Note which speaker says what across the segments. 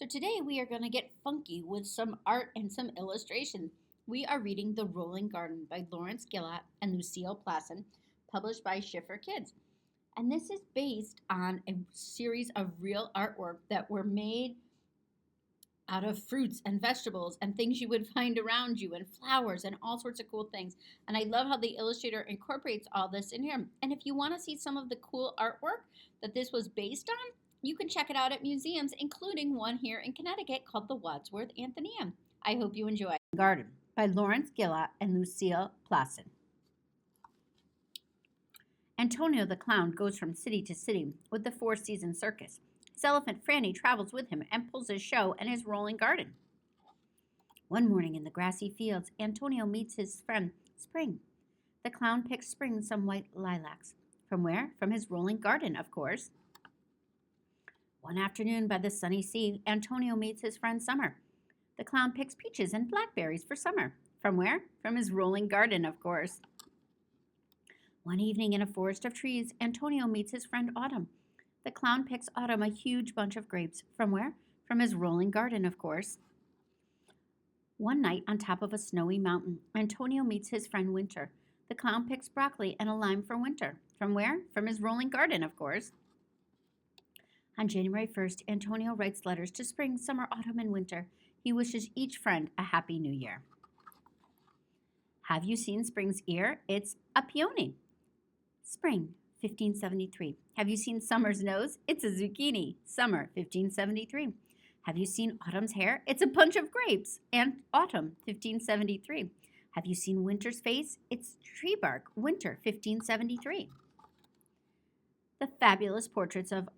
Speaker 1: So today we are going to get funky with some art and some illustration. We are reading The Rolling Garden by Laurence Gillot and Lucile Palcin, published by Schiffer Kids. And this is based on a series of real artwork that were made out of fruits and vegetables and things you would find around you and flowers and all sorts of cool things. And I love how the illustrator incorporates all this in here. And if you want to see some of the cool artwork that this was based on, you can check it out at museums, including one here in Connecticut called the Wadsworth Atheneum. I hope you enjoy. Garden by Laurence Gillot and Lucile Palcin. Antonio the clown goes from city to city with the Four Seasons Circus. His elephant Franny travels with him and pulls his show and his rolling garden. One morning in the grassy fields, Antonio meets his friend Spring. The clown picks Spring some white lilacs. From where? From his rolling garden, of course. One afternoon by the sunny sea, Antonio meets his friend Summer. The clown picks peaches and blackberries for Summer. From where? From his rolling garden, of course. One evening in a forest of trees, Antonio meets his friend Autumn. The clown picks Autumn a huge bunch of grapes. From where? From his rolling garden, of course. One night on top of a snowy mountain, Antonio meets his friend Winter. The clown picks broccoli and a lime for Winter. From where? From his rolling garden, of course. On January 1st, Antonio writes letters to Spring, Summer, Autumn, and Winter. He wishes each friend a happy new year. Have you seen Spring's ear? It's a peony. Spring, 1573. Have you seen Summer's nose? It's a zucchini. Summer, 1573. Have you seen Autumn's hair? It's a bunch of grapes. And Autumn, 1573. Have you seen Winter's face? It's tree bark. Winter, 1573. The fabulous portraits of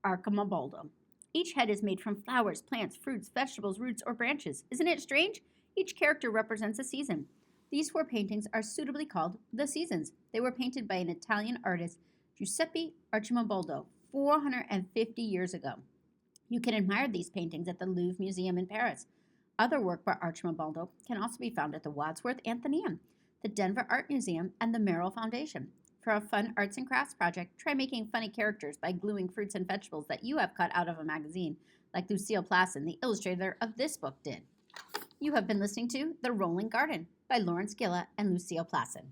Speaker 1: Archibaldo. Each head is made from flowers, plants, fruits, vegetables, roots, or branches. Isn't it strange? Each character represents a season. These four paintings are suitably called the Seasons. They were painted by an Italian artist, Giuseppe Arcimboldo, 450 years ago. You can admire these paintings at the Louvre Museum in Paris. Other work by Arcimboldo can also be found at the Wadsworth Atheneum, the Denver Art Museum, and the Merrill Foundation. For a fun arts and crafts project, try making funny characters by gluing fruits and vegetables that you have cut out of a magazine, like Lucile Palcin, the illustrator of this book, did. You have been listening to The Rolling Garden by Laurence Gillot and Lucile Palcin.